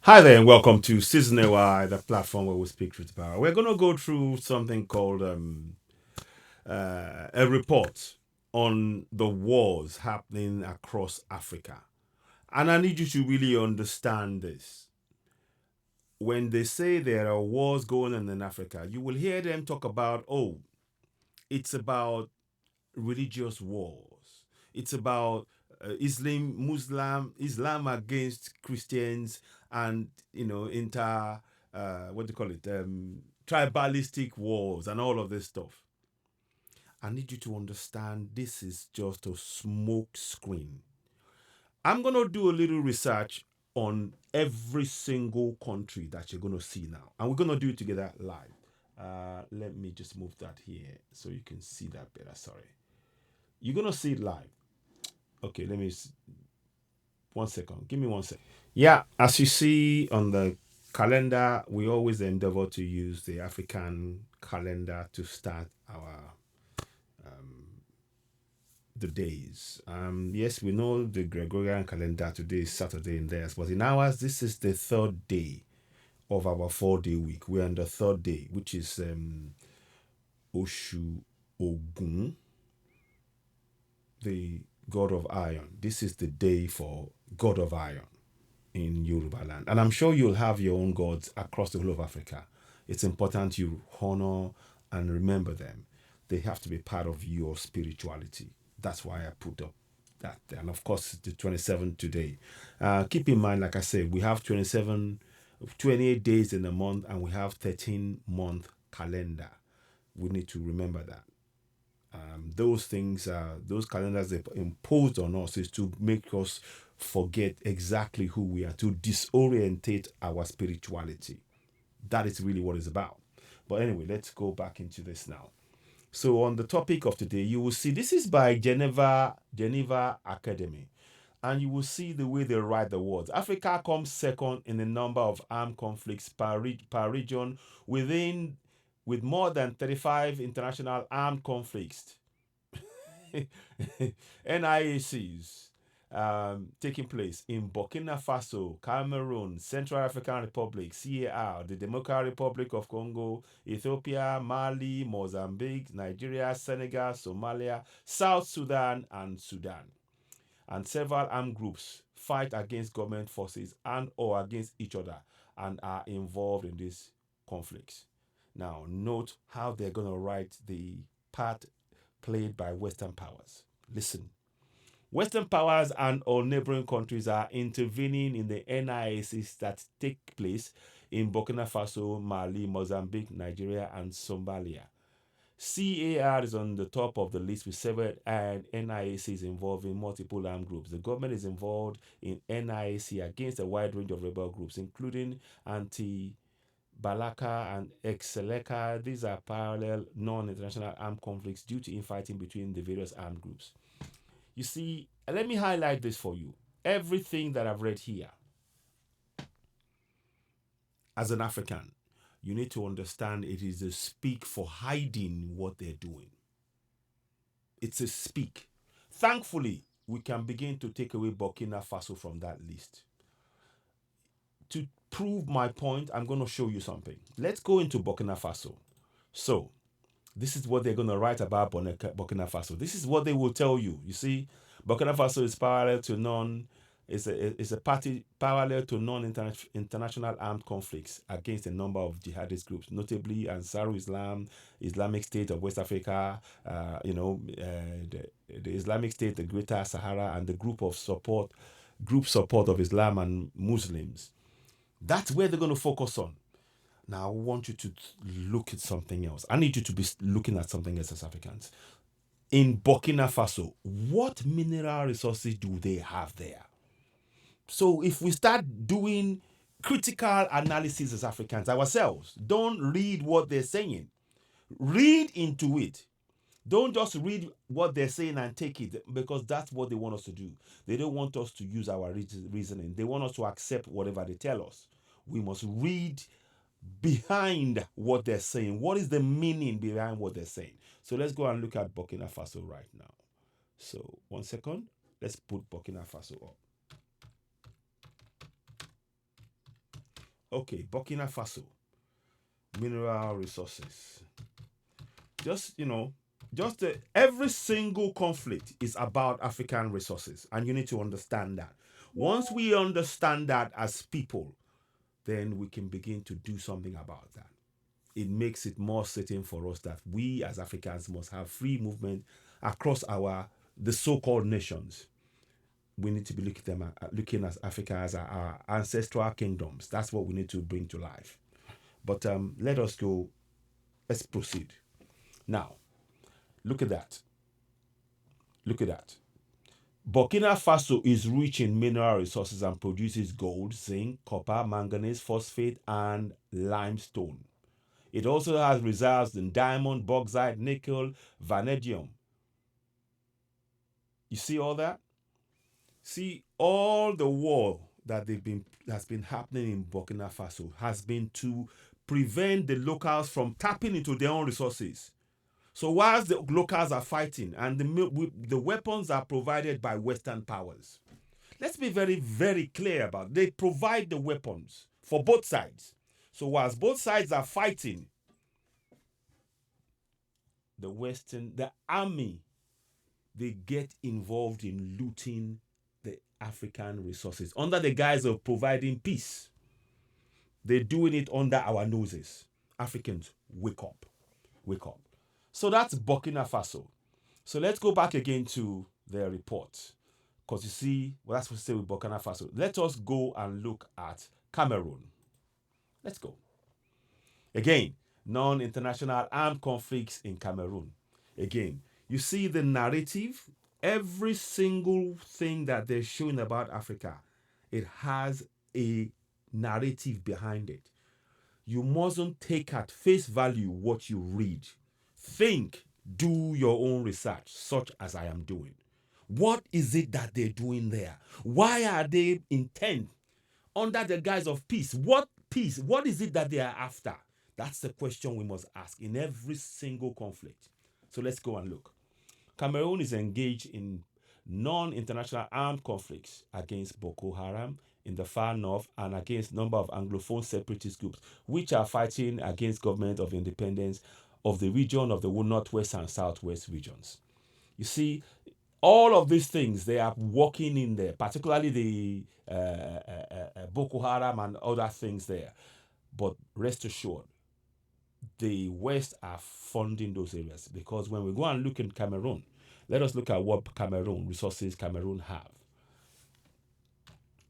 Hi there, and welcome to Season AI, the platform where we speak truth power. We're going to go through something called a report on the wars happening across Africa. And I need you to really understand this. When they say there are wars going on in Africa, you will hear them talk about, oh, it's about religious wars. It's about Islam against Christians, and what do you call it, tribalistic wars and all of this stuff. I need you to understand this is just a smoke screen. I'm gonna do a little research on every single country that you're gonna see now, and we're gonna do it together live. Let me just move that here so you can see that better. Sorry, you're gonna see it live. Okay, let me 1 second. Give me 1 second. Yeah, as you see on the calendar, we always endeavor to use the African calendar to start our the days. Yes, we know the Gregorian calendar today is Saturday in theirs, but in ours, this is the third day of our 4 day week. We're on the third day, which is Oshu Ogun, the god of iron. This is the day for god of iron in Yoruba land. And I'm sure you'll have your own gods across the whole of Africa. It's important you honor and remember them. They have to be part of your spirituality. That's why I put up that there. And of course, the 27th today. Keep in mind, like I said, we have 28 days in a month, and we have 13-month calendar. We need to remember that. Those things, those calendars they imposed on us is to make us forget exactly who we are, to disorientate our spirituality. That is really what it's about. But anyway, let's go back into this now. So on the topic of today, you will see this is by Geneva Academy. And you will see the way they write the words. Africa comes second in the number of armed conflicts per region, with more than 35 international armed conflicts NIACs taking place in Burkina Faso, Cameroon, Central African Republic, CAR, the Democratic Republic of Congo, Ethiopia, Mali, Mozambique, Nigeria, Senegal, Somalia, South Sudan, and Sudan. And several armed groups fight against government forces and or against each other and are involved in these conflicts. Now, note how they're going to write the part played by Western powers. Listen. Western powers and all neighboring countries are intervening in the NIACs that take place in Burkina Faso, Mali, Mozambique, Nigeria, and Somalia. CAR is on the top of the list with several NIACs involving multiple armed groups. The government is involved in NIAC against a wide range of rebel groups, including anti Balaka and Exeleka. These are parallel non-international armed conflicts due to infighting between the various armed groups. You see, let me highlight this for you. Everything that I've read here, as an African, you need to understand it is a speak for hiding what they're doing. It's a speak. Thankfully, we can begin to take away Burkina Faso from that list. To prove my point, I'm going to show you something. Let's go into Burkina Faso. So, this is what they're going to write about Burkina Faso. This is what they will tell you. You see, Burkina Faso is parallel to is a party parallel to non-international armed conflicts against a number of jihadist groups, notably Ansarul Islam, Islamic State of West Africa, the Islamic State, the Greater Sahara, and the group support of Islam and Muslims. That's where they're going to focus on. Now, I want you to look at something else. I need you to be looking at something else as Africans. In Burkina Faso, what mineral resources do they have there? So if we start doing critical analysis as Africans ourselves, don't read what they're saying. Read into it. Don't just read what they're saying and take it, because that's what they want us to do. They don't want us to use our reasoning. They want us to accept whatever they tell us. We must read behind what they're saying. What is the meaning behind what they're saying? So let's go and look at Burkina Faso right now. So 1 second. Let's put Burkina Faso up. Okay, Burkina Faso, mineral resources. Just, every single conflict is about African resources, and you need to understand that. Once we understand that as people, then we can begin to do something about that. It makes it more certain for us that we as Africans must have free movement across the so-called nations. We need to be looking at Africa as our ancestral kingdoms. That's what we need to bring to life. But let us go. Let's proceed. Now, look at that. Look at that. Burkina Faso is rich in mineral resources and produces gold, zinc, copper, manganese, phosphate, and limestone. It also has reserves in diamond, bauxite, nickel, vanadium. You see all that? See, all the war that's been happening in Burkina Faso has been to prevent the locals from tapping into their own resources. So whilst the locals are fighting and the weapons are provided by Western powers, let's be very, very clear about it. They provide the weapons for both sides. So whilst both sides are fighting, the army, they get involved in looting the African resources under the guise of providing peace. They're doing it under our noses. Africans, wake up. Wake up. So that's Burkina Faso. So let's go back again to their report. Because you see, well, that's what we say with Burkina Faso. Let us go and look at Cameroon. Let's go. Again, non-international armed conflicts in Cameroon. Again, you see the narrative. Every single thing that they're showing about Africa, it has a narrative behind it. You mustn't take at face value what you read. Think, do your own research, such as I am doing. What is it that they're doing there? Why are they intent under the guise of peace? What peace? What is it that they are after? That's the question we must ask in every single conflict. So let's go and look. Cameroon is engaged in non-international armed conflicts against Boko Haram in the far north and against a number of Anglophone separatist groups, which are fighting against government of independence of the region of the northwest and southwest regions. You see, all of these things, they are working in there, particularly the Boko Haram and other things there. But rest assured, the West are funding those areas, because when we go and look in Cameroon, let us look at what resources Cameroon have.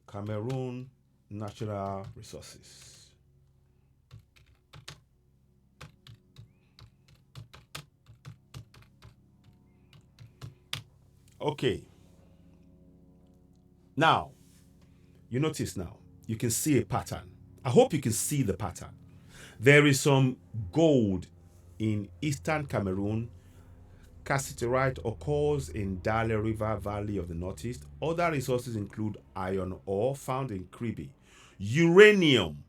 Cameroon natural resources. Okay. Now, you notice now, you can see a pattern. I hope you can see the pattern. There is some gold in eastern Cameroon. Cassiterite occurs in Dale River Valley of the Northeast. Other resources include iron ore found in Kribi, uranium,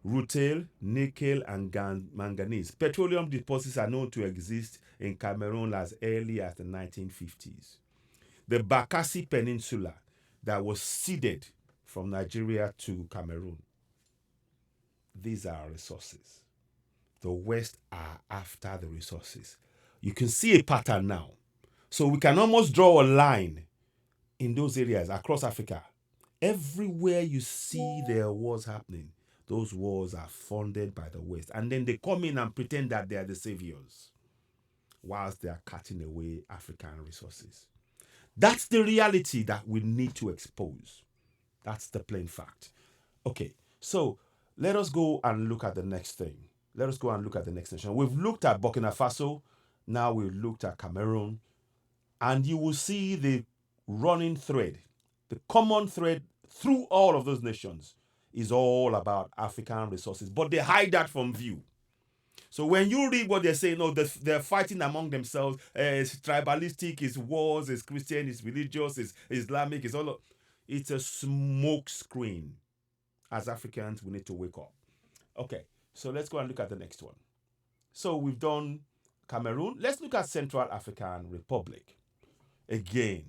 rutile, nickel, and manganese. Petroleum deposits are known to exist in Cameroon as early as the 1950s. The Bakassi Peninsula that was ceded from Nigeria to Cameroon. These are resources. The West are after the resources. You can see a pattern now. So we can almost draw a line in those areas across Africa. Everywhere you see there are wars happening, those wars are funded by the West. And then they come in and pretend that they are the saviors whilst they are cutting away African resources. That's the reality that we need to expose. That's the plain fact. Okay, so let us go and look at the next thing. Let us go and look at the next nation. We've looked at Burkina Faso. Now we've looked at Cameroon. And you will see the running thread, the common thread through all of those nations is all about African resources. But they hide that from view. So when you read what they're saying, they're fighting among themselves. It's tribalistic, it's wars, it's Christian, it's religious, it's Islamic, it's a smoke screen. As Africans, we need to wake up. Okay, so let's go and look at the next one. So we've done Cameroon. Let's look at Central African Republic. Again,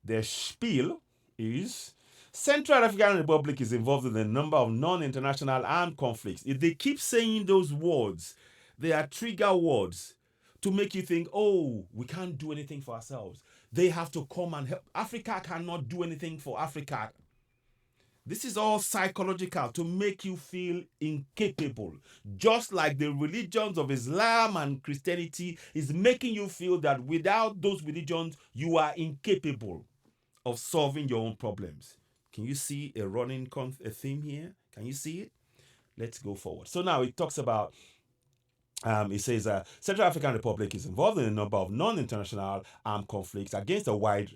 their spiel is Central African Republic is involved in a number of non-international armed conflicts. If they keep saying those words, they are trigger words to make you think, oh, we can't do anything for ourselves. They have to come and help. Africa cannot do anything for Africa. This is all psychological to make you feel incapable. Just like the religions of Islam and Christianity is making you feel that without those religions, you are incapable of solving your own problems. Can you see a running a theme here? Can you see it? Let's go forward. So now it talks about it says Central African Republic is involved in a number of non-international armed conflicts against a wide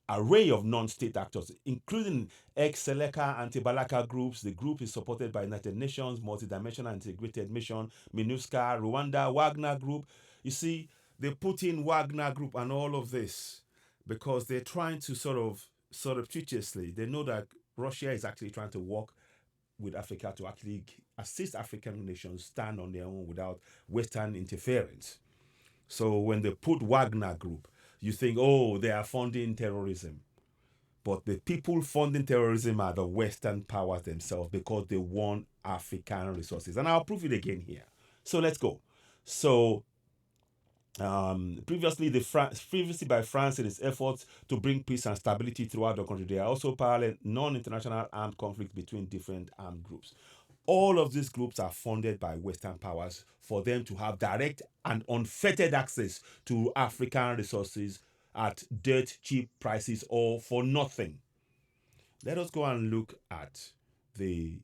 array of non-state actors, including ex-Seleka anti-Balaka groups. The group is supported by United Nations, Multidimensional Integrated Mission, MINUSCA, Rwanda, Wagner Group. You see, they put in Wagner Group and all of this because they're trying to sort of surreptitiously. They know that Russia is actually trying to work with Africa to actually assist African nations stand on their own without Western interference. So when they put Wagner Group, you think, oh, they are funding terrorism. But the people funding terrorism are the Western powers themselves because they want African resources. And I'll prove it again here. So let's go. So previously by France in its efforts to bring peace and stability throughout the country, there are also parallel non-international armed conflicts between different armed groups. All of these groups are funded by Western powers for them to have direct and unfettered access to African resources at dirt cheap prices or for nothing. Let us go and look at the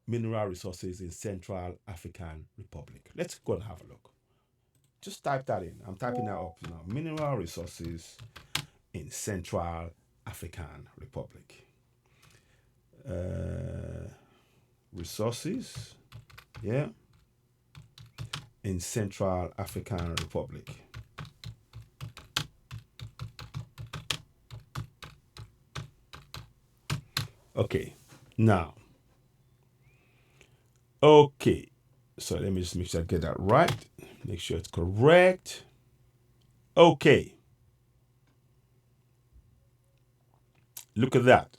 mineral resources in Central African Republic. Let's go and have a look. Just type that in. I'm typing that up now. Mineral resources in Central African Republic. Resources, yeah, in Central African Republic. Okay, now, okay, so let me just make sure I get that right. Make sure it's correct. Okay. Look at that.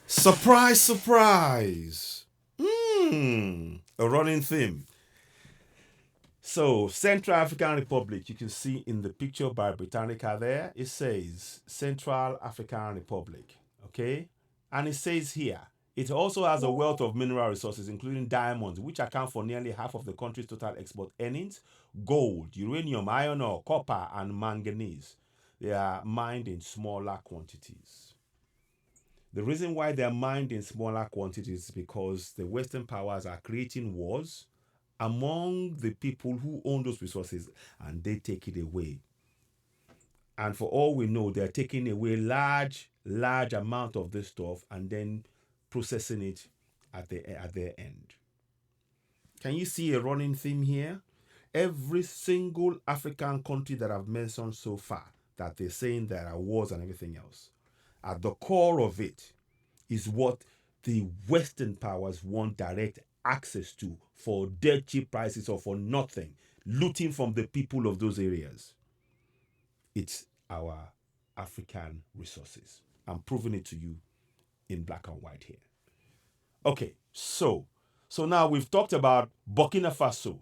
Surprise, surprise. A running theme. So, Central African Republic, you can see in the picture by Britannica there, it says Central African Republic. Okay? And it says here, it also has a wealth of mineral resources, including diamonds, which account for nearly half of the country's total export earnings, gold, uranium, iron ore, copper, and manganese. They are mined in smaller quantities. The reason why they are mined in smaller quantities is because the Western powers are creating wars among the people who own those resources, and they take it away. And for all we know, they're taking away large amount of this stuff and then processing it at their end. Can you see a running theme here? Every single African country that I've mentioned so far, that they're saying there are wars and everything else, at the core of it is what the Western powers want direct access to for dirt cheap prices or for nothing, looting from the people of those areas. It's our African resources. I'm proving it to you in black and white here. Okay, so now we've talked about Burkina Faso,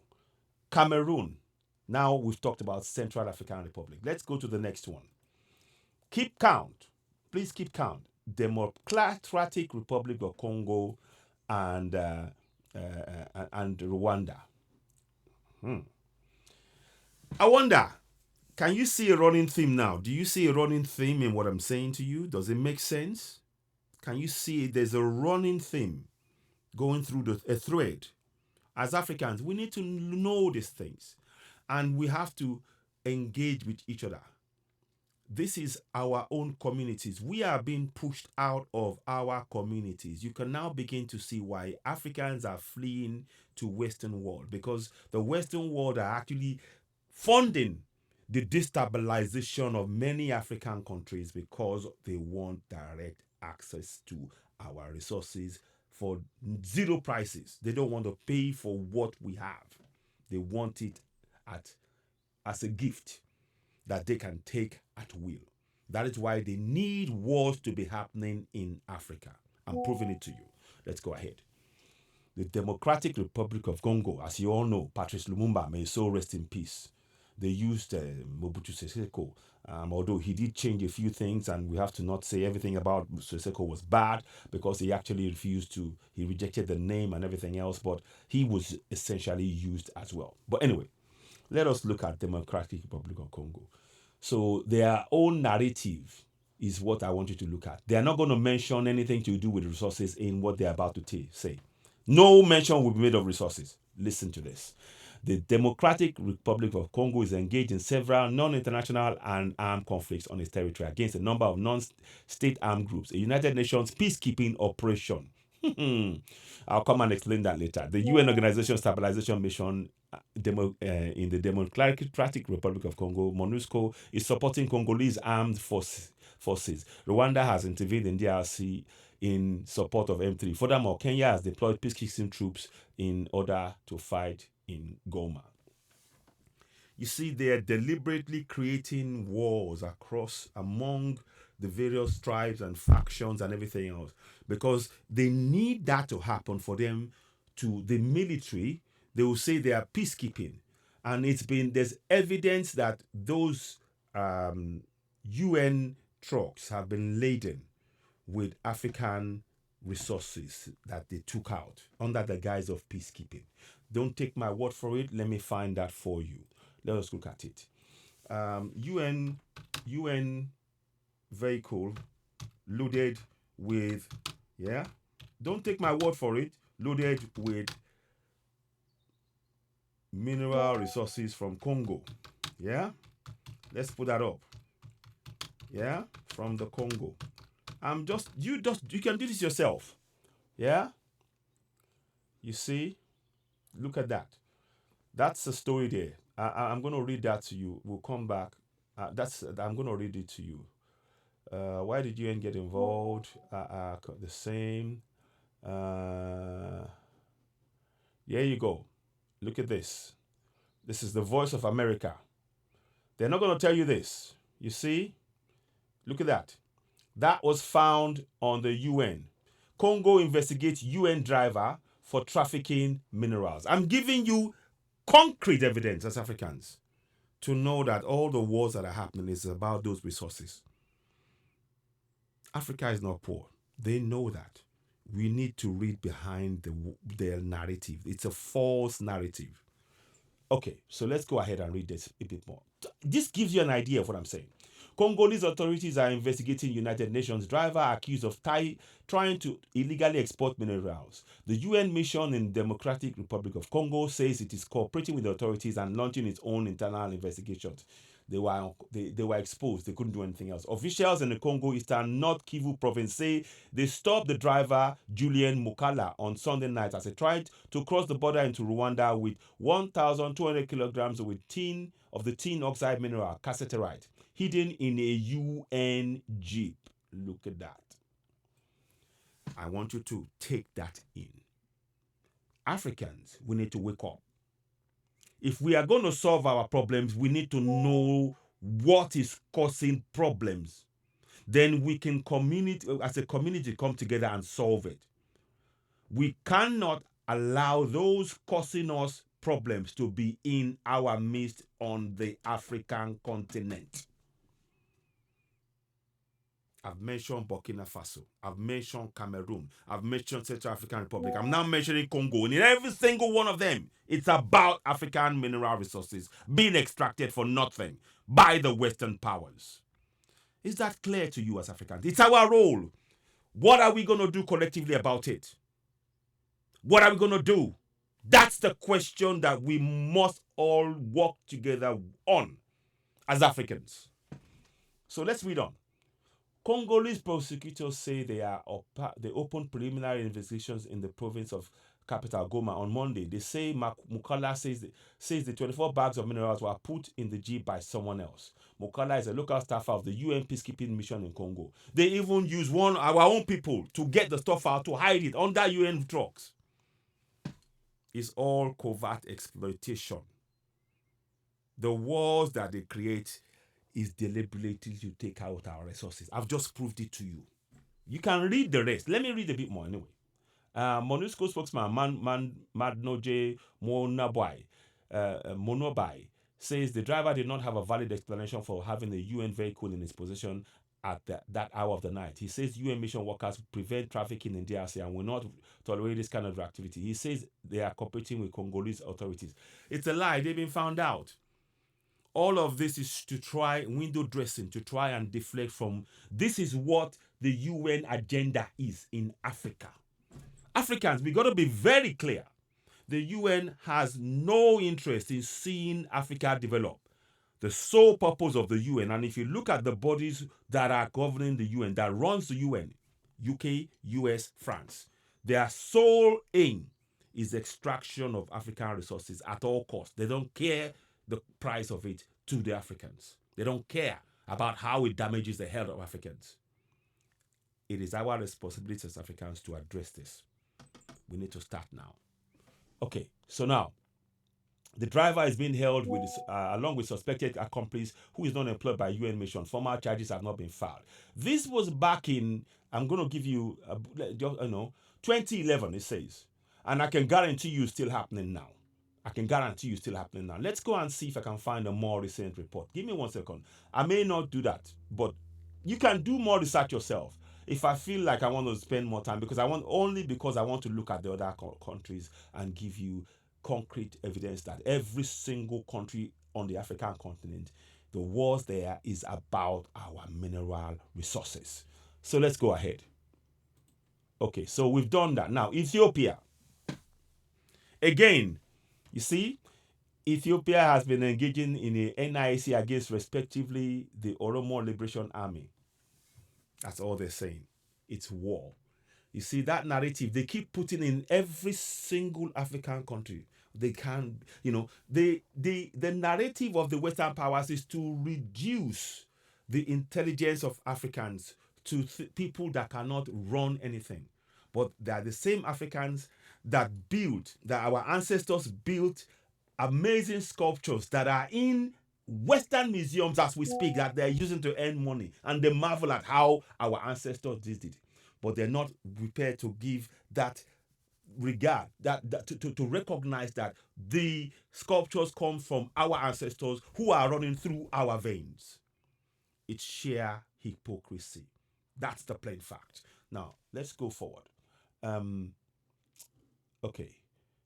Cameroon. Now we've talked about Central African Republic. Let's go to the next one. Keep count. Please keep count. Democratic Republic of Congo and Rwanda. I wonder, can you see a running theme now? Do you see a running theme in what I'm saying to you? Does it make sense? Can you see there's a running theme going through a thread? As Africans, we need to know these things, and we have to engage with each other. This is our own communities. We are being pushed out of our communities. You can now begin to see why Africans are fleeing to Western world, because the Western world are actually funding the destabilization of many African countries because they want direct access to our resources for zero prices. They don't want to pay for what we have. They want it as a gift that they can take at will. That is why they need wars to be happening in Africa. I'm proving it to you. Let's go ahead. The Democratic Republic of Congo, as you all know, Patrice Lumumba, may his soul rest in peace. They used Mobutu Sese Seko, although he did change a few things, and we have to not say everything about Seko was bad because he actually he rejected the name and everything else, but he was essentially used as well. But anyway, let us look at Democratic Republic of Congo. So their own narrative is what I want you to look at. They are not going to mention anything to do with resources in what they're about to say. No mention will be made of resources. Listen to this. The Democratic Republic of Congo is engaged in several non-international and armed conflicts on its territory against a number of non-state armed groups. A United Nations peacekeeping operation. I'll come and explain that later. The UN Organization Stabilization Mission in the Democratic Republic of Congo, MONUSCO, is supporting Congolese armed forces. Rwanda has intervened in DRC in support of M3. Furthermore, Kenya has deployed peacekeeping troops in order to fight in Goma. You see, they are deliberately creating wars among the various tribes and factions and everything else because they need that to happen for them to the military. They will say they are peacekeeping, and there's evidence that those UN trucks have been laden with African resources that they took out under the guise of peacekeeping. Don't take my word for it. Let me find that for you. Let us look at it. UN vehicle loaded with, don't take my word for it, loaded with mineral resources from Congo. Yeah? Let's put that up. Yeah? From the Congo. You can do this yourself. Yeah? You see? Look at that. That's the story there. I'm going to read that to you. We'll come back. I'm going to read it to you. Why did UN get involved? The same. Here you go. Look at this. This is the voice of America. They're not going to tell you this. You see? Look at that. That was found on the UN. Congo investigates UN driver for trafficking minerals. I'm giving you concrete evidence as Africans to know that all the wars that are happening is about those resources. Africa is not poor. They know that. We need to read behind their narrative. It's a false narrative. Okay, so let's go ahead and read this a bit more. This gives you an idea of what I'm saying. Congolese authorities are investigating United Nations driver accused of trying to illegally export minerals. The UN mission in Democratic Republic of Congo says it is cooperating with the authorities and launching its own internal investigations. They were exposed. They couldn't do anything else. Officials in the Congo Eastern North Kivu province say they stopped the driver Julien Mukala on Sunday night as he tried to cross the border into Rwanda with 1,200 kilograms of tin oxide mineral cassiterite hidden in a UN jeep. Look at that. I want you to take that in. Africans, we need to wake up. If we are going to solve our problems, we need to know what is causing problems. Then we can as a community come together and solve it. We cannot allow those causing us problems to be in our midst on the African continent. I've mentioned Burkina Faso. I've mentioned Cameroon. I've mentioned Central African Republic. I'm now mentioning Congo. And in every single one of them, it's about African mineral resources being extracted for nothing by the Western powers. Is that clear to you as Africans? It's our role. What are we going to do collectively about it? What are we going to do? That's the question that we must all work together on as Africans. So let's read on. Congolese prosecutors say they opened preliminary investigations in the province of capital Goma on Monday. They say Mukala says the 24 bags of minerals were put in the jeep by someone else. Mukala is a local staffer of the UN peacekeeping mission in Congo. They even use our own people to get the stuff out to hide it under UN trucks. It's all covert exploitation. The wars that they create is deliberately to take out our resources. I've just proved it to you. You can read the rest. Let me read a bit more anyway. MONUSCO spokesman Madnoje Monobai says the driver did not have a valid explanation for having a UN vehicle in his possession at that hour of the night. He says UN mission workers prevent trafficking in DRC and will not tolerate this kind of activity. He says they are cooperating with Congolese authorities. It's a lie. They've been found out. All of this is to try window dressing, to try and deflect from. This is what the UN agenda is in Africa. Africans, we got to be very clear. The UN has no interest in seeing Africa develop. The sole purpose of the UN, and if you look at the bodies that are governing the UN, that runs the UN, UK, US, France, their sole aim is extraction of African resources at all costs. They don't care the price of it to the Africans. They don't care about how it damages the health of Africans. It is our responsibility as Africans to address this. We need to start now. Okay, so now the driver is being held with along with suspected accomplice who is not employed by UN mission. Formal charges have not been filed. This was back in, I'm going to give you, 2011, it says. And I can guarantee you it's still happening now. Let's go and see if I can find a more recent report. Give me 1 second. I may not do that, but you can do more research yourself. If I feel like I want to spend more time, because I want to look at the other countries and give you concrete evidence that every single country on the African continent, the wars there is about our mineral resources. So let's go ahead. Okay, so we've done that. Now, Ethiopia. Again, you see, Ethiopia has been engaging in a NIC against respectively the Oromo Liberation Army. That's all they're saying. It's war. You see, that narrative, they keep putting in every single African country. They can, the narrative of the Western powers is to reduce the intelligence of Africans to people that cannot run anything. But they are the same Africans that our ancestors built amazing sculptures that are in Western museums as we speak, that they're using to earn money, and they marvel at how our ancestors did it, but they're not prepared to give that regard, to recognize that the sculptures come from our ancestors who are running through our veins. It's sheer hypocrisy. That's the plain fact. Now let's go forward. Okay,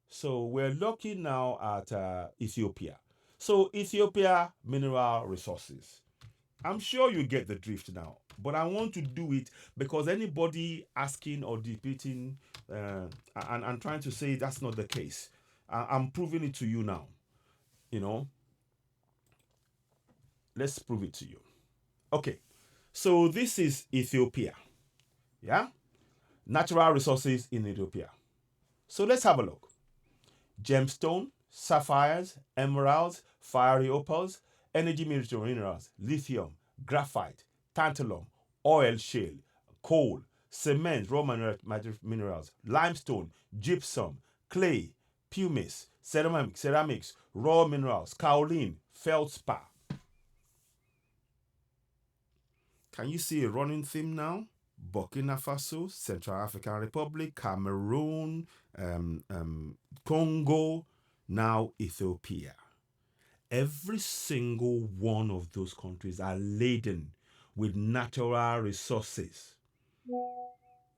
so we're looking now at Ethiopia. So Ethiopia mineral resources. I'm sure you get the drift now, but I want to do it because anybody asking or debating and trying to say that's not the case, I'm proving it to you now. Let's prove it to you. Okay, so this is Ethiopia. Yeah? Natural resources in Ethiopia. So let's have a look. Gemstone, sapphires, emeralds, fiery opals, energy minerals, lithium, graphite, tantalum, oil shale, coal, cement, raw minerals, limestone, gypsum, clay, pumice, ceramics, raw minerals, kaolin, feldspar. Can you see a running theme now? Burkina Faso, Central African Republic, Cameroon, Congo, now Ethiopia. Every single one of those countries are laden with natural resources.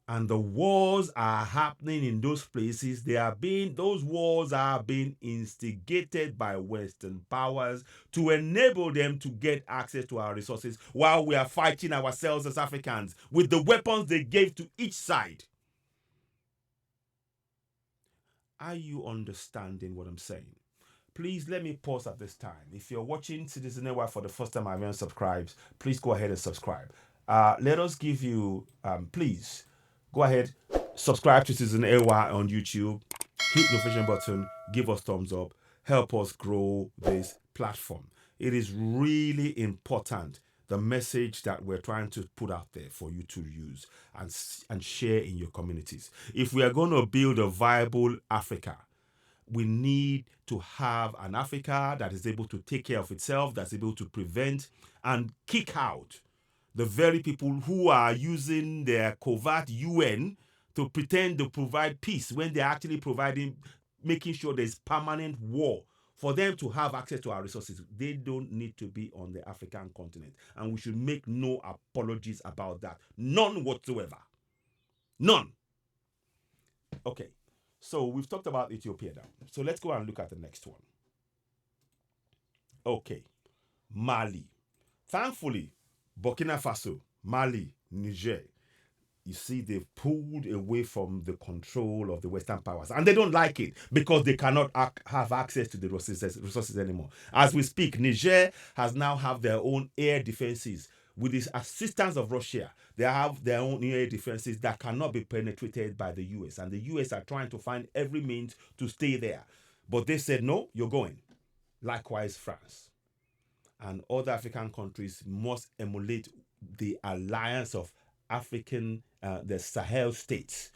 And the wars are happening in those places. Those wars are being instigated by Western powers to enable them to get access to our resources while we are fighting ourselves as Africans with the weapons they gave to each side. Are you understanding what I'm saying? Please let me pause at this time. If you're watching Citizen AY for the first time and haven't subscribed, please go ahead and subscribe. Let us give you, please, go ahead, subscribe to Citizen AY on YouTube, hit the notification button, give us thumbs up, help us grow this platform. It is really important, the message that we're trying to put out there for you to use and share in your communities. If we are going to build a viable Africa, we need to have an Africa that is able to take care of itself, that's able to prevent and kick out the very people who are using their covert UN to pretend to provide peace when they're actually providing, making sure there's permanent war. For them to have access to our resources, they don't need to be on the African continent. And we should make no apologies about that. None whatsoever. None. Okay. So we've talked about Ethiopia now. So let's go and look at the next one. Okay. Mali. Thankfully, Burkina Faso, Mali, Niger, you see, they've pulled away from the control of the Western powers. And they don't like it because they cannot have access to the resources anymore. As we speak, Niger has now have their own air defenses. With the assistance of Russia, they have their own air defenses that cannot be penetrated by the US. And the US are trying to find every means to stay there. But they said, no, you're going. Likewise, France. And other African countries must emulate the alliance of the Sahel states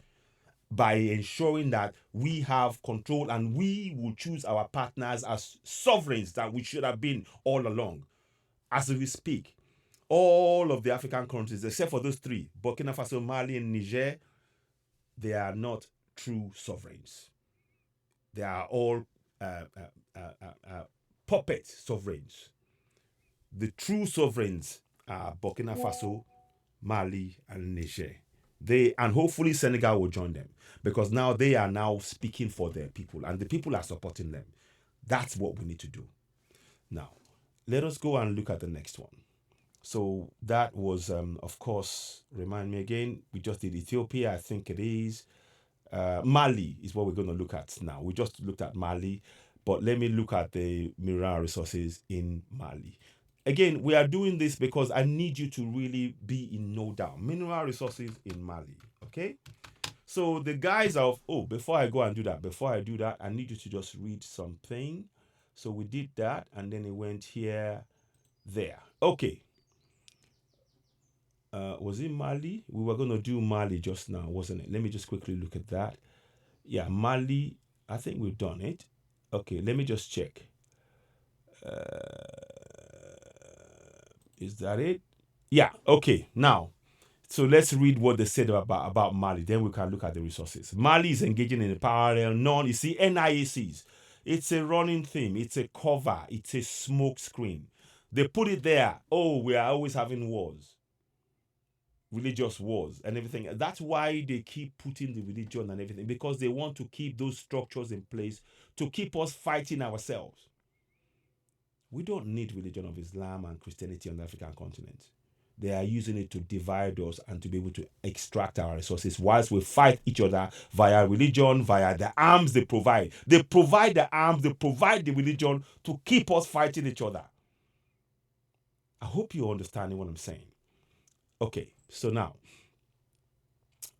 by ensuring that we have control and we will choose our partners as sovereigns that we should have been all along. As we speak, all of the African countries, except for those three, Burkina Faso, Mali, and Niger, they are not true sovereigns. They are all puppet sovereigns. The true sovereigns are Burkina Faso, Mali, and Niger. And hopefully Senegal will join them because now they are now speaking for their people and the people are supporting them. That's what we need to do. Now, let us go and look at the next one. So that was, of course, remind me again, we just did Ethiopia, I think it is. Mali is what we're going to look at now. We just looked at Mali, but let me look at the mineral resources in Mali. Again, we are doing this because I need you to really be in no doubt. Mineral resources in Mali, okay? So the guys of, before I go and do that, I need you to just read something. So we did that, and then it went here, there. Okay. Was it Mali? We were going to do Mali just now, wasn't it? Let me just quickly look at that. Yeah, Mali, I think we've done it. Okay, let me just check. Is that it? Yeah, okay. Now, so let's read what they said about Mali. Then we can look at the resources. Mali is engaging in a parallel you see, NIACs. It's a running theme. It's a cover. It's a smoke screen. They put it there. Oh, we are always having wars. Religious wars and everything. That's why they keep putting the religion and everything, because they want to keep those structures in place to keep us fighting ourselves. We don't need religion of Islam and Christianity on the African continent. They are using it to divide us and to be able to extract our resources whilst we fight each other via religion, via the arms they provide. They provide the arms, they provide the religion to keep us fighting each other. I hope you're understanding what I'm saying. Okay, so now,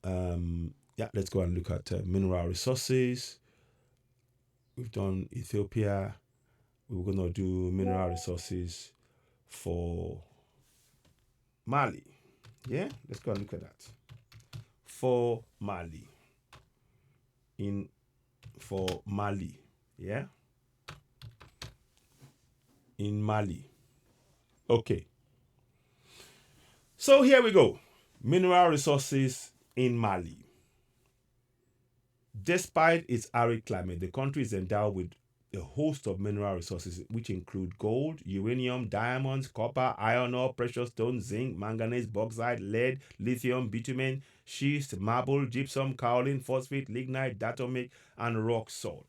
let's go and look at mineral resources. We've done Ethiopia. We're going to do mineral resources for Mali. Yeah, let's go and look at that. For Mali. For Mali. Yeah. In Mali. Okay. So here we go. Mineral resources in Mali. Despite its arid climate, the country is endowed with a host of mineral resources, which include gold, uranium, diamonds, copper, iron ore, precious stones, zinc, manganese, bauxite, lead, lithium, bitumen, schist, marble, gypsum, kaolin, phosphate, lignite, datomic, and rock salt.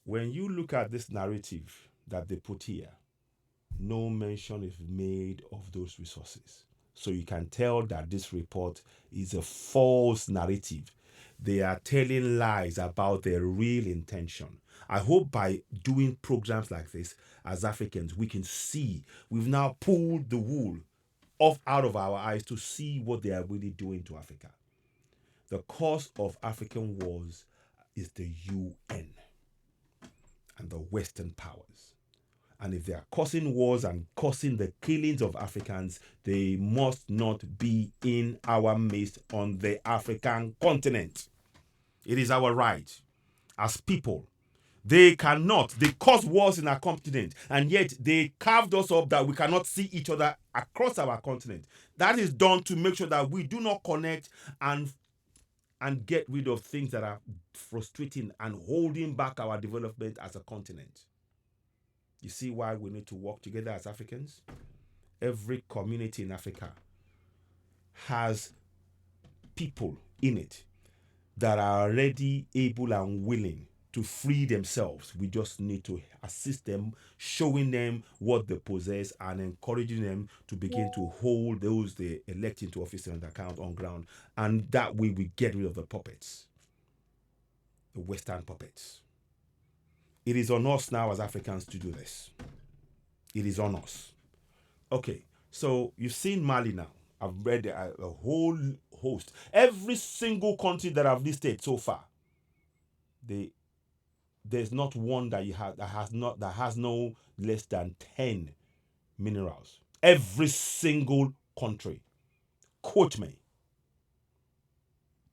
When you look at this narrative that they put here, no mention is made of those resources. So you can tell that this report is a false narrative. They are telling lies about their real intention. I hope by doing programs like this, as Africans, we can see, we've now pulled the wool out of our eyes to see what they are really doing to Africa. The cause of African wars is the UN and the Western powers. And if they are causing wars and causing the killings of Africans, they must not be in our midst on the African continent. It is our right as people. They cause wars in our continent, and yet they carved us up that we cannot see each other across our continent. That is done to make sure that we do not connect and get rid of things that are frustrating and holding back our development as a continent. You see why we need to work together as Africans? Every community in Africa has people in it that are already able and willing to free themselves. We just need to assist them, showing them what they possess and encouraging them to begin to hold those they elect into office and account on ground. And that way we get rid of the puppets, the Western puppets. It is on us now as Africans to do this. It is on us. Okay, so you've seen Mali now. I've read a whole host. Every single country that I've listed so far, there's not one that has no less than 10 minerals. Every single country. Quote me.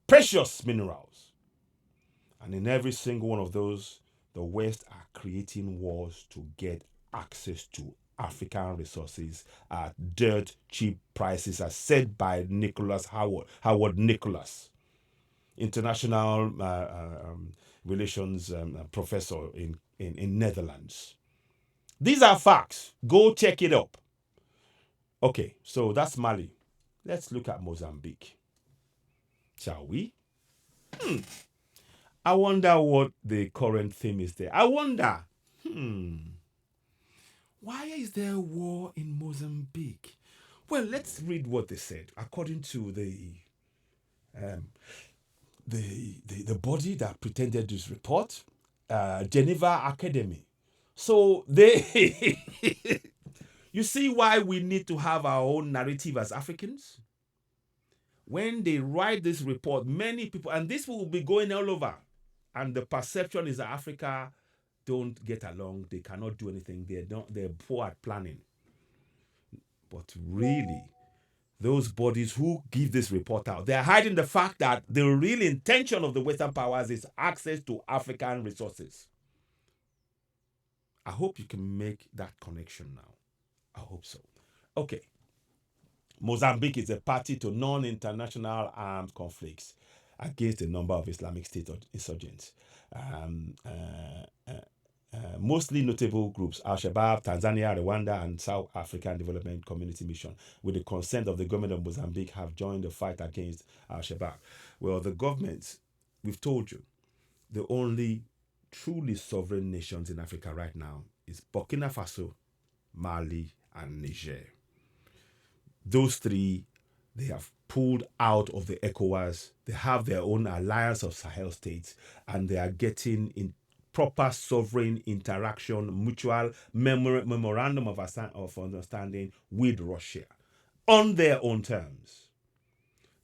Precious minerals. And in every single one of those, the West are creating wars to get access to African resources at dirt cheap prices, as said by Howard Nicholas, international relations professor in Netherlands. These are facts. Go check it up. Okay, so that's Mali. Let's look at Mozambique, shall we? I wonder what the current theme is there. I wonder, why is there a war in Mozambique? Well, let's read what they said. According to the body that pretended this report, Geneva Academy. So they, you see why we need to have our own narrative as Africans? When they write this report, many people, and this will be going all over, and the perception is that Africa don't get along, they cannot do anything, they're poor at planning. But really, those bodies who give this report out, they're hiding the fact that the real intention of the Western powers is access to African resources. I hope you can make that connection now. I hope so. Okay. Mozambique is a party to non-international armed conflicts against a number of Islamic State insurgents. Mostly notable groups: Al-Shabaab, Tanzania, Rwanda, and South African Development Community Mission, with the consent of the government of Mozambique, have joined the fight against Al-Shabaab. Well, the government, we've told you, the only truly sovereign nations in Africa right now is Burkina Faso, Mali, and Niger. Those three, they have pulled out of the ECOWAS. They have their own alliance of Sahel states, and they are getting in proper sovereign interaction, mutual memorandum of understanding with Russia on their own terms.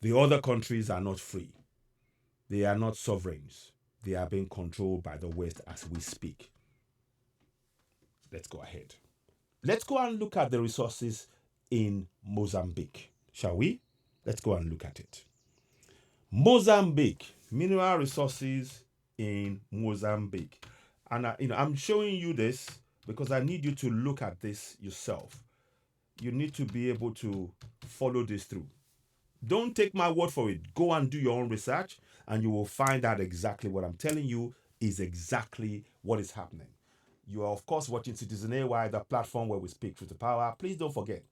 The other countries are not free. They are not sovereigns. They are being controlled by the West as we speak. Let's go ahead. Let's go and look at the resources in Mozambique, shall we? Let's go and look at it. Mozambique, mineral resources in Mozambique. And I'm showing you this because I need you to look at this yourself. You need to be able to follow this through. Don't take my word for it. Go and do your own research, and you will find out exactly what I'm telling you is exactly what is happening. You are, of course, watching Citizen AY, the platform where we speak truth to power. Please don't forget,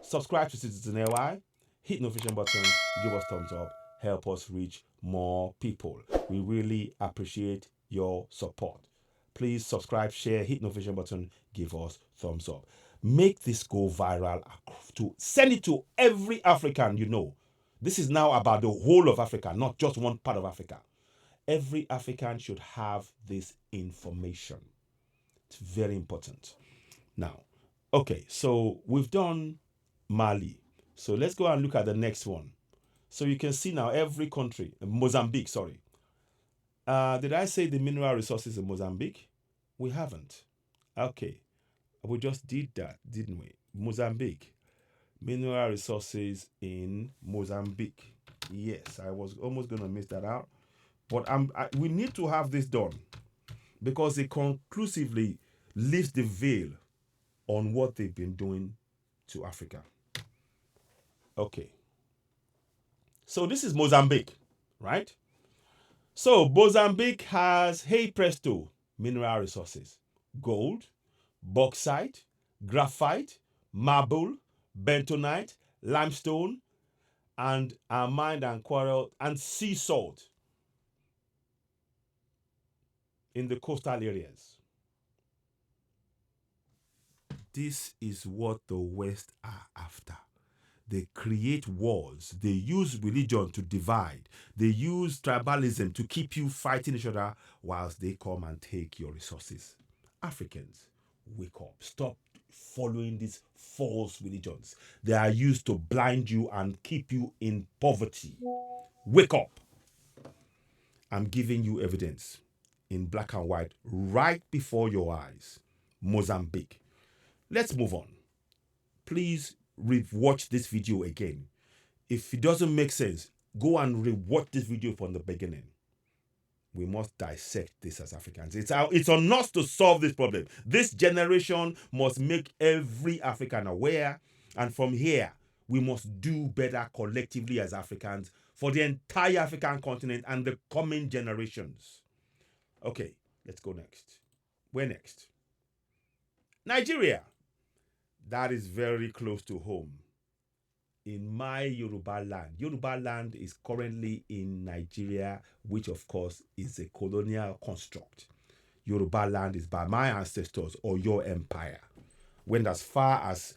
subscribe to Citizen AY, hit the notification button, give us thumbs up, help us reach more people. We really appreciate your support. Please subscribe, share, hit the notification button, give us thumbs up. Make this go viral. Send it to every African you know. This is now about the whole of Africa, not just one part of Africa. Every African should have this information. It's very important. Now, okay, so we've done Mali. So let's go and look at the next one. So you can see now every country, Mozambique, sorry. Did I say the mineral resources in Mozambique? We haven't. Okay. We just did that, didn't we? Mozambique. Mineral resources in Mozambique. Yes, I was almost going to miss that out. But we need to have this done because it conclusively lifts the veil on what they've been doing to Africa. Okay. So this is Mozambique, right? So Mozambique has, hey presto, mineral resources: gold, bauxite, graphite, marble, bentonite, limestone, and mined and quarried, and sea salt in the coastal areas. This is what the West are after. They create wars. They use religion to divide. They use tribalism to keep you fighting each other whilst they come and take your resources. Africans, wake up. Stop following these false religions. They are used to blind you and keep you in poverty. Wake up. I'm giving you evidence in black and white right before your eyes. Mozambique. Let's move on. Please watch this video again. If it doesn't make sense, go and rewatch this video from the beginning. We must dissect this as Africans. It's on us to solve this problem. This generation must make every African aware, and from here, we must do better collectively as Africans for the entire African continent and the coming generations. Okay, let's go next. Where next? Nigeria. That is very close to home. In my Yoruba land. Yoruba land is currently in Nigeria, which of course is a colonial construct. Yoruba land is by my ancestors or your empire. Went as far as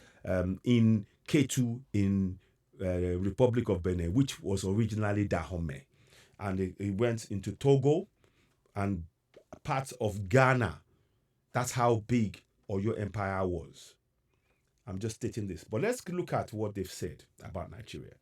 in Ketu in Republic of Benin, which was originally Dahomey. And it went into Togo and parts of Ghana. That's how big Oyo Empire was. I'm just stating this. But let's look at what they've said about Nigeria.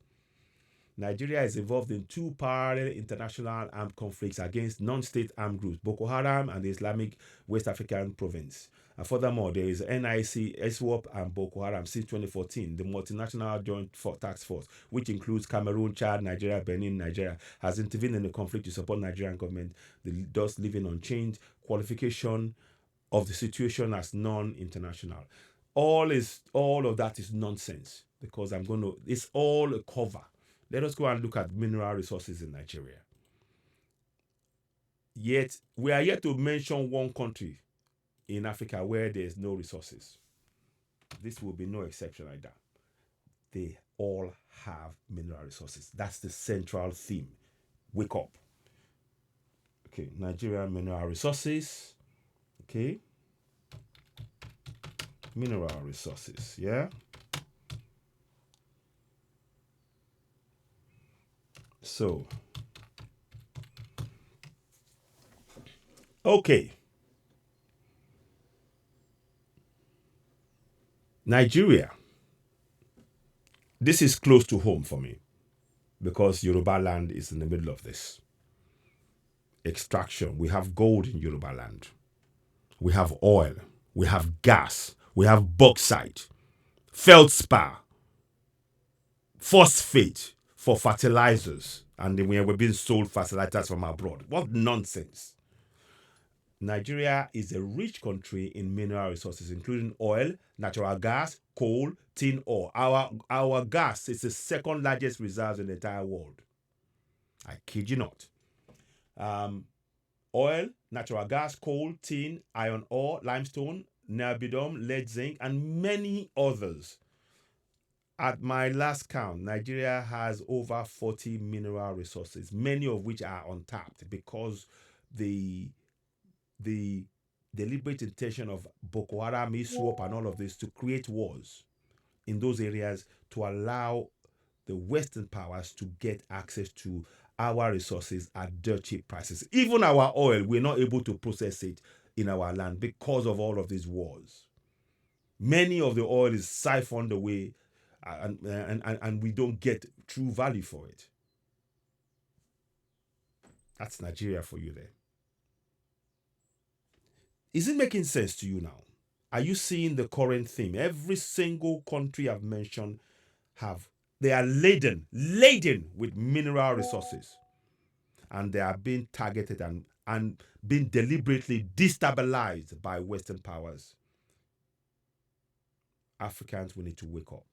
Nigeria is involved in two parallel international armed conflicts against non-state armed groups, Boko Haram and the Islamic West African Province. And furthermore, there is NIC, SWAP, and Boko Haram since 2014. The multinational joint task force, which includes Cameroon, Chad, Nigeria, Benin, Nigeria, has intervened in the conflict to support Nigerian government, thus leaving unchanged qualification of the situation as non-international. All of that is nonsense because it's all a cover. Let us go and look at mineral resources in Nigeria. Yet, we are yet to mention one country in Africa where there is no resources. This will be no exception like that. They all have mineral resources. That's the central theme. Wake up. Okay, Nigeria mineral resources. Okay. Mineral resources, yeah? So, okay. Nigeria. This is close to home for me because Yoruba land is in the middle of this. Extraction. We have gold in Yoruba land. We have oil. We have gas. We have bauxite, feldspar, phosphate for fertilizers. And then we're being sold fertilizers from abroad. What nonsense. Nigeria is a rich country in mineral resources, including oil, natural gas, coal, tin ore. Our gas is the second largest reserve in the entire world. I kid you not. Oil, natural gas, coal, tin, iron ore, limestone, niobium, lead, zinc, and many others. At my last count, Nigeria has over 40 mineral resources, many of which are untapped because the deliberate intention of Boko Haram, ISWAP, and all of this to create wars in those areas to allow the Western powers to get access to our resources at dirt cheap prices. Even our oil, we're not able to process it in our land because of all of these wars. Many of the oil is siphoned away and we don't get true value for it. That's Nigeria for you there. Is it making sense to you now? Are you seeing the current theme? Every single country I've mentioned they are laden with mineral resources, and they are being targeted and being deliberately destabilized by Western powers. Africans, we need to wake up.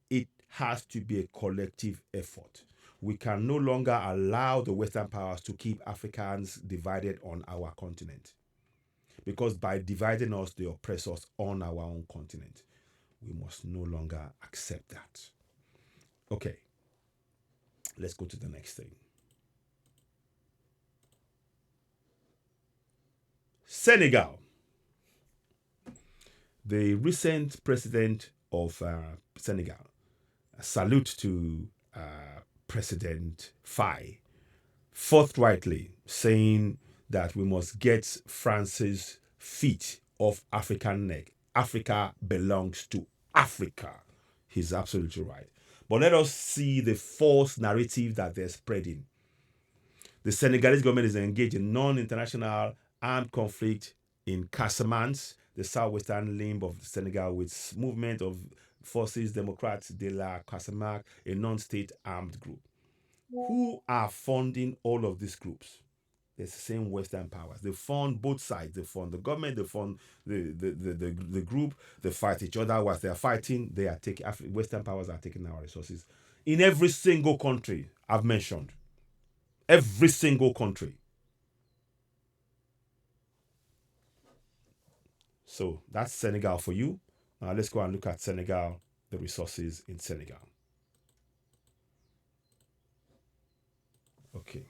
It has to be a collective effort. We can no longer allow the Western powers to keep Africans divided on our continent, because by dividing us, they oppress us on our own continent. We must no longer accept that. Okay, let's go to the next thing. Senegal. The recent president of Senegal, salute to President Faye, forthrightly saying that we must get France's feet off African neck. Africa belongs to Africa. He's absolutely right. But let us see the false narrative that they're spreading. The Senegalese government is engaged in non-international armed conflict in Casamance, the southwestern limb of Senegal, with movement of Forces Democrates de la Casamance, a non-state armed group. Who are funding all of these groups? It's the same Western powers. They fund both sides. They fund the government. They fund the group. They fight each other. Whilst they are fighting, they are taking Western powers are taking our resources in every single country I've mentioned. Every single country. So that's Senegal for you. Now let's go and look at Senegal, the resources in Senegal. Okay.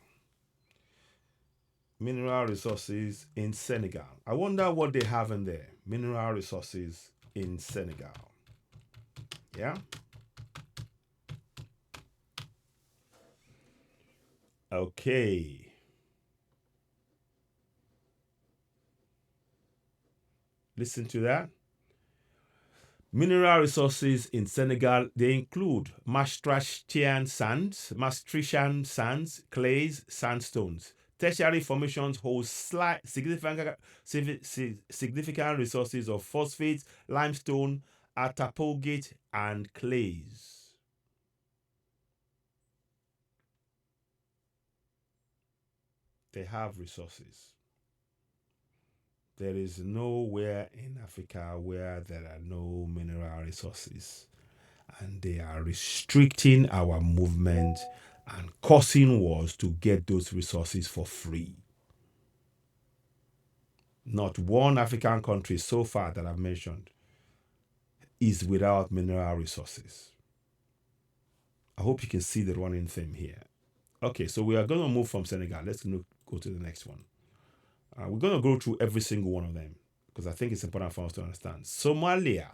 Mineral resources in Senegal. I wonder what they have in there. Mineral resources in Senegal. Yeah. Okay. Listen to that. Mineral resources in Senegal, they include Maastrichtian sands, clays, sandstones. Tertiary formations hold significant resources of phosphates, limestone, attapulgite, and clays. They have resources. There is nowhere in Africa where there are no mineral resources. And they are restricting our movement and causing wars to get those resources for free. Not one African country so far that I've mentioned is without mineral resources. I hope you can see the running theme here. Okay, so we are going to move from Senegal. Let's go to the next one. We're going to go through every single one of them because I think it's important for us to understand. Somalia.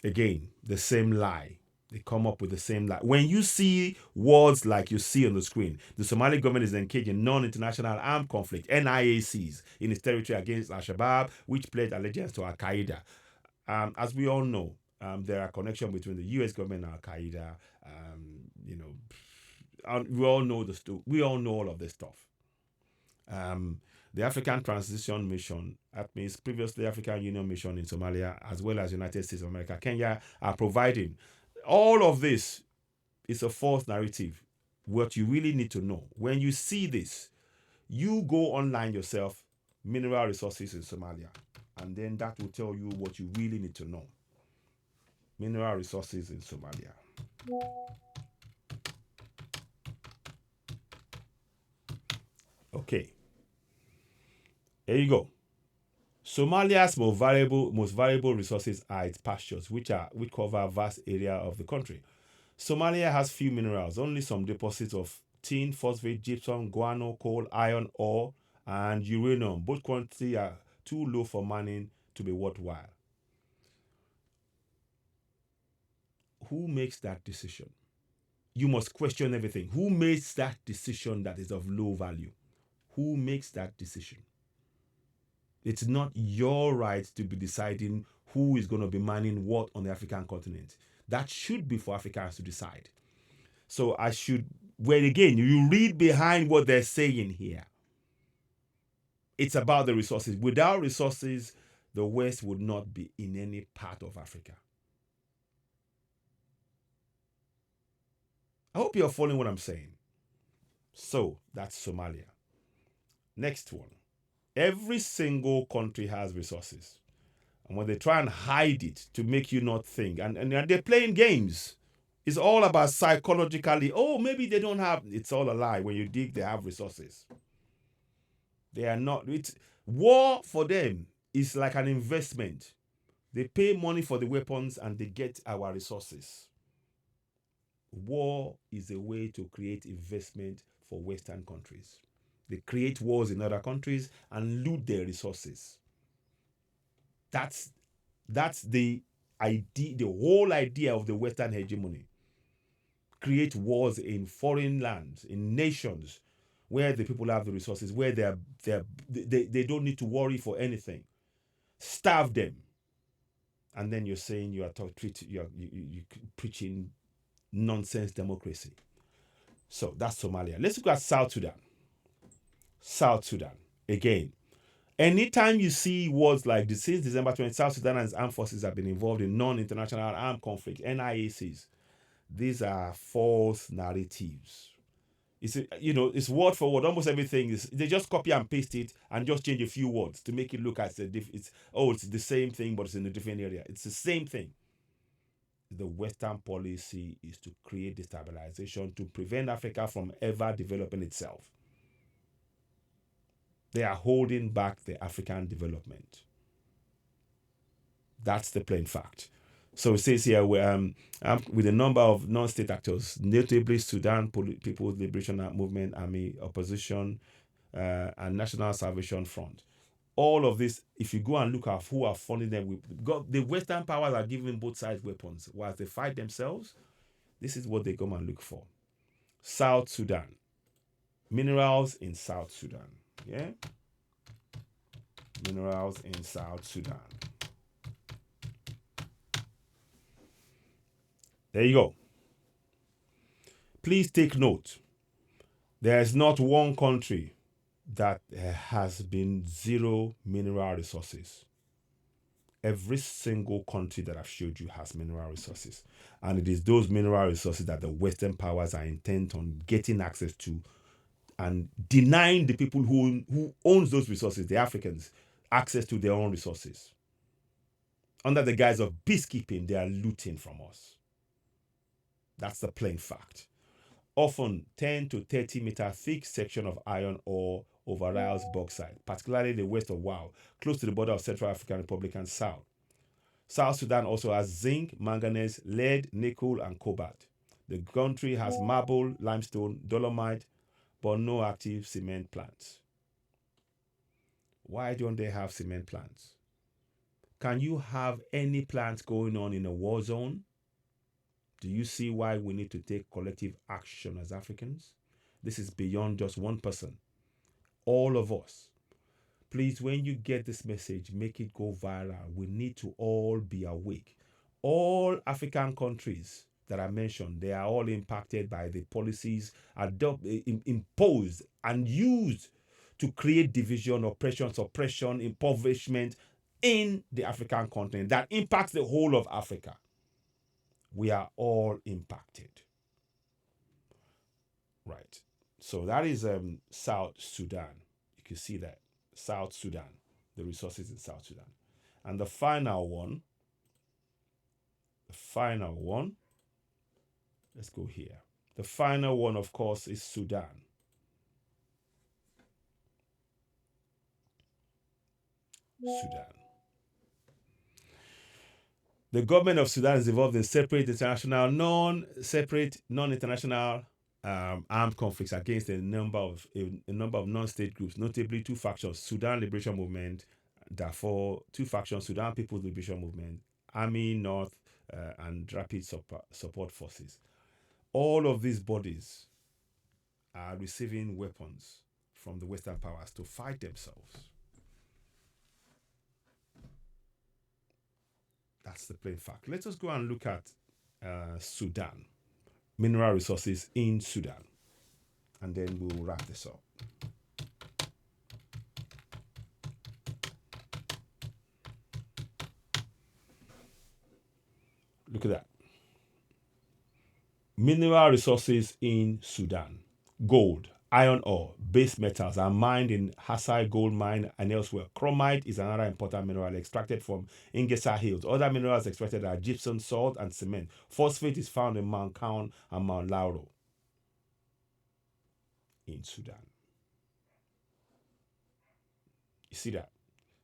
Again, the same lie. They come up with the same lie. When you see words like you see on the screen, the Somali government is engaged in non-international armed conflict, NIACs, in its territory against Al-Shabaab, which pledged allegiance to Al-Qaeda. As we all know, there are connections between the U.S. government and Al-Qaeda. We all know we all know all of this stuff. The African Transition Mission, that means previously African Union Mission in Somalia, as well as United States of America, Kenya, are providing. All of this is a false narrative. What you really need to know, when you see this, you go online yourself, mineral resources in Somalia, and then that will tell you what you really need to know. Mineral resources in Somalia. Okay. There you go. Somalia's most valuable resources are its pastures, which cover a vast area of the country. Somalia has few minerals, only some deposits of tin, phosphate, gypsum, guano, coal, iron ore, and uranium. Both quantities are too low for mining to be worthwhile. Who makes that decision? You must question everything. Who makes that decision that is of low value? Who makes that decision? It's not your right to be deciding who is going to be mining what on the African continent. That should be for Africans to decide. So again, you read behind what they're saying here. It's about the resources. Without resources, the West would not be in any part of Africa. I hope you're following what I'm saying. So that's Somalia. Next one. Every single country has resources. And when they try and hide it to make you not think, and they're playing games. It's all about psychologically, oh, maybe they don't have, it's all a lie. When you dig, they have resources. They are not, war for them is like an investment. They pay money for the weapons and they get our resources. War is a way to create investment for Western countries. They create wars in other countries and loot their resources. That's the idea, the whole idea of the Western hegemony. Create wars in foreign lands, in nations where the people have the resources, where they don't need to worry for anything. Starve them. And then you're saying you're preaching nonsense democracy. So that's Somalia. Let's look at South Sudan. South Sudan. Again, anytime you see words like this, since December 20, South Sudan and its armed forces have been involved in non-international armed conflict, NIACs. These are false narratives. It's word for word. Almost everything is, they just copy and paste it and just change a few words to make it look as if it's the same thing, but it's in a different area. It's the same thing. The Western policy is to create destabilization to prevent Africa from ever developing itself. They are holding back the African development. That's the plain fact. So it says here, with a number of non-state actors, notably Sudan People's Liberation Movement, Army, Opposition, and National Salvation Front. All of this, if you go and look at who are funding them, the Western powers are giving both sides weapons. Whilst they fight themselves, this is what they come and look for. South Sudan. Minerals in South Sudan. Yeah? Minerals in South Sudan. There you go. Please take note. There is not one country that has been zero mineral resources. Every single country that I've showed you has mineral resources. And it is those mineral resources that the Western powers are intent on getting access to and denying the people who owns those resources, the Africans, access to their own resources. Under the guise of peacekeeping, they are looting from us. That's the plain fact. Often 10 to 30 meter thick section of iron ore overrides bauxite, particularly the west of Wau, close to the border of Central African Republic and South. South Sudan also has zinc, manganese, lead, nickel, and cobalt. The country has marble, limestone, dolomite, but no active cement plants. Why don't they have cement plants? Can you have any plants going on in a war zone? Do you see why we need to take collective action as Africans? This is beyond just one person. All of us. Please, when you get this message, make it go viral. We need to all be awake. All African countries that I mentioned, they are all impacted by the policies imposed and used to create division, oppression, suppression, impoverishment in the African continent that impacts the whole of Africa. We are all impacted. Right. So that is South Sudan. You can see that. South Sudan. The resources in South Sudan. And the final one. Let's go here. The final one, of course, is Sudan. Sudan. The government of Sudan is involved in non-international armed conflicts against a number of non-state groups, notably two factions: Sudan Liberation Movement, Darfur, two factions: Sudan People's Liberation Movement, Army North, and Rapid Support Forces. All of these bodies are receiving weapons from the Western powers to fight themselves. That's the plain fact. Let us go and look at Sudan, mineral resources in Sudan, and then we'll wrap this up. Look at that. Mineral resources in Sudan. Gold, iron ore, base metals are mined in Hasai Gold Mine and elsewhere. Chromite is another important mineral extracted from Ingesa Hills. Other minerals extracted are gypsum, salt, and cement. Phosphate is found in Mount Kaun and Mount Lauro in Sudan. You see that?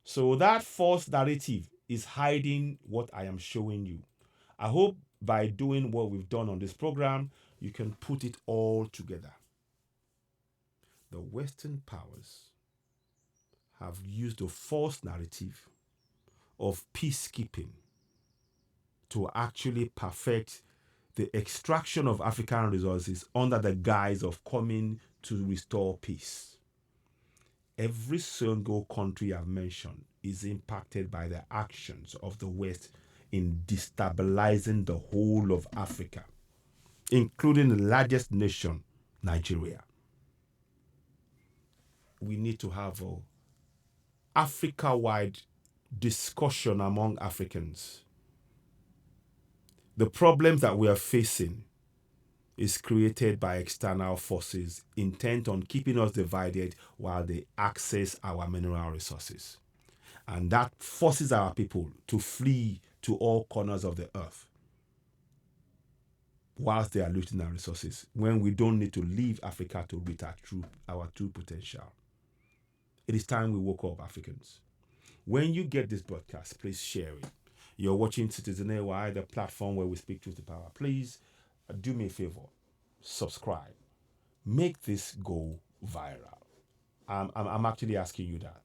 So that false narrative is hiding what I am showing you. I hope by doing what we've done on this program, you can put it all together. The Western powers have used a false narrative of peacekeeping to actually perfect the extraction of African resources under the guise of coming to restore peace. Every single country I've mentioned is impacted by the actions of the West in destabilizing the whole of Africa, including the largest nation, Nigeria. We need to have a Africa-wide discussion among Africans. The problems that we are facing is created by external forces intent on keeping us divided while they access our mineral resources. And that forces our people to flee to all corners of the earth whilst they are looting our resources, when we don't need to leave Africa to reach our true potential. It is time we woke up, Africans. When you get this broadcast, please share it. You're watching Citizen AY, the platform where we speak truth to power. Please do me a favor, subscribe. Make this go viral. I'm actually asking you that.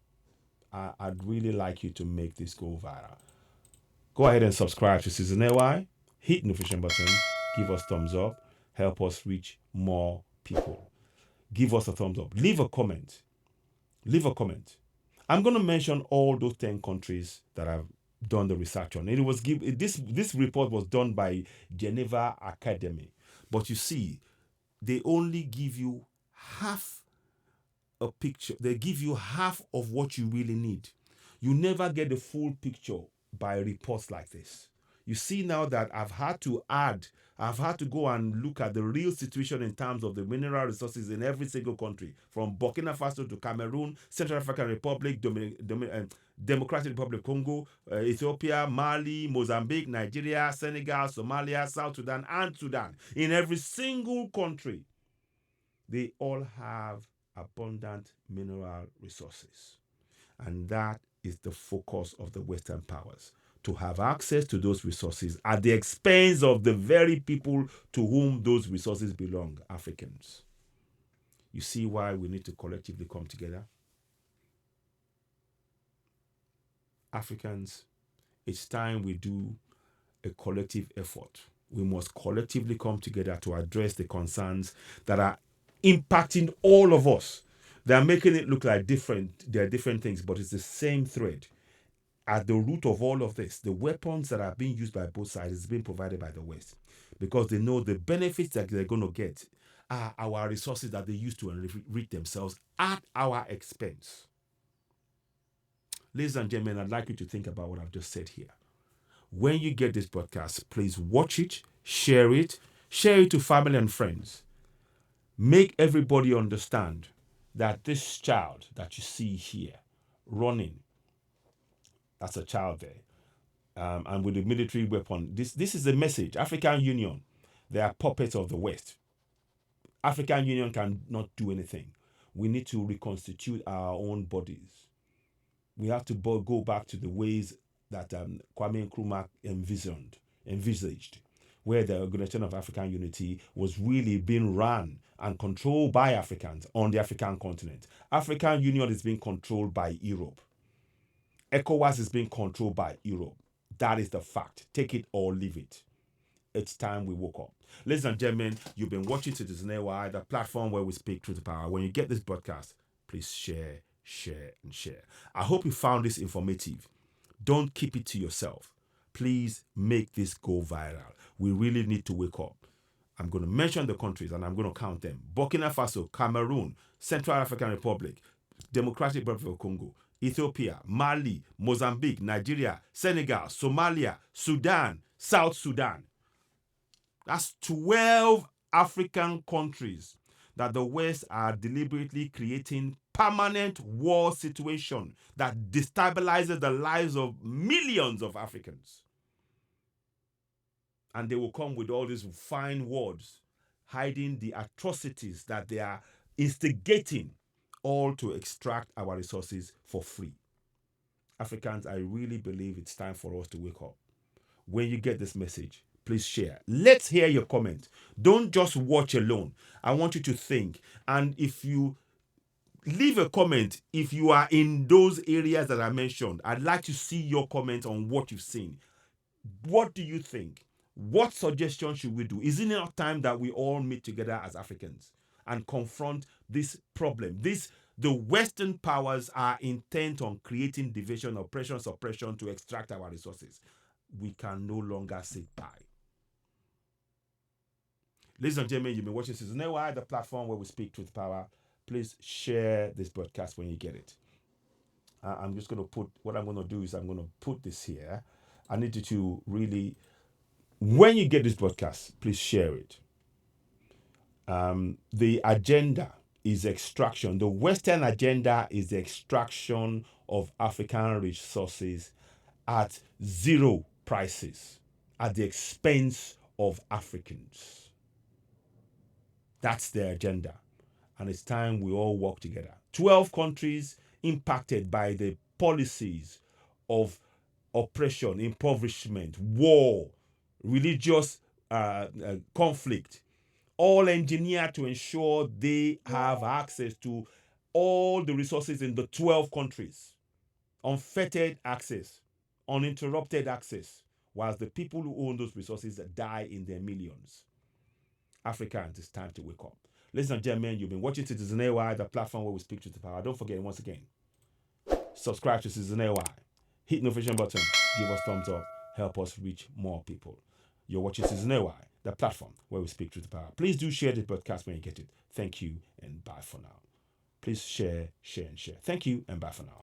I'd really like you to make this go viral. Go ahead and subscribe to Citizen AY. Hit the notification button. Give us thumbs up. Help us reach more people. Give us a thumbs up. Leave a comment. I'm going to mention all those 10 countries that I've done the research on. This report was done by Geneva Academy. But you see, they only give you half a picture. They give you half of what you really need. You never get the full picture by reports like this. You see now that I've had to go and look at the real situation in terms of the mineral resources in every single country, from Burkina Faso to Cameroon, Central African Republic, Democratic Republic of Congo, Ethiopia, Mali, Mozambique, Nigeria, Senegal, Somalia, South Sudan, and Sudan. In every single country, they all have abundant mineral resources. And that is the focus of the Western powers, to have access to those resources at the expense of the very people to whom those resources belong, Africans. You see why we need to collectively come together? Africans, it's time we do a collective effort. We must collectively come together to address the concerns that are impacting all of us. They're making it look like they're different things, but it's the same thread. At the root of all of this, the weapons that are being used by both sides is being provided by the West, because they know the benefits that they're going to get are our resources that they use to enrich themselves at our expense. Ladies and gentlemen, I'd like you to think about what I've just said here. When you get this broadcast, please watch it, share it to family and friends. Make everybody understand that this child that you see here running, that's a child there, and with a military weapon. This is the message. African Union, they are puppets of the West. African Union cannot do anything. We need to reconstitute our own bodies. We have to go back to the ways that Kwame Nkrumah envisaged, where the Organization of African Unity was really being run and controlled by Africans on the African continent. African Union is being controlled by Europe. ECOWAS is being controlled by Europe. That is the fact. Take it or leave it. It's time we woke up. Ladies and gentlemen, you've been watching Citizen AY, the platform where we speak truth to power. When you get this broadcast, please share. I hope you found this informative. Don't keep it to yourself. Please make this go viral. We really need to wake up. I'm going to mention the countries and I'm going to count them. Burkina Faso, Cameroon, Central African Republic, Democratic Republic of Congo, Ethiopia, Mali, Mozambique, Nigeria, Senegal, Somalia, Sudan, South Sudan. That's 12 African countries that the West are deliberately creating permanent war situation that destabilizes the lives of millions of Africans. And they will come with all these fine words, hiding the atrocities that they are instigating, all to extract our resources for free. Africans, I really believe it's time for us to wake up. When you get this message, please share. Let's hear your comment. Don't just watch alone. I want you to think. And if you leave a comment, if you are in those areas that I mentioned, I'd like to see your comment on what you've seen. What do you think? What suggestion should we do? Is it not time that we all meet together as Africans and confront this problem? The Western powers are intent on creating division, oppression, suppression to extract our resources. We can no longer sit by. Ladies and gentlemen, you've been watching Season AY, the platform where we speak truth power. Please share this broadcast when you get it. I'm just going to put, what I'm going to do is I'm going to put this here. I need you to really, when you get this broadcast, please share it. The agenda is extraction. The Western agenda is the extraction of African resources at zero prices, at the expense of Africans. That's their agenda. And it's time we all work together. 12 countries impacted by the policies of oppression, impoverishment, war, religious conflict, all engineered to ensure they have access to all the resources in the 12 countries. Unfettered access, uninterrupted access, whilst the people who own those resources die in their millions. Africans, it's time to wake up. Ladies and gentlemen, you've been watching Citizen AY, the platform where we speak truth to power. Don't forget, once again, subscribe to Citizen AY. Hit the notification button, give us thumbs up, help us reach more people. You're watching Citizen AY, the platform where we speak truth to power. Please do share the podcast when you get it. Thank you and bye for now. Please share, and share. Thank you and bye for now.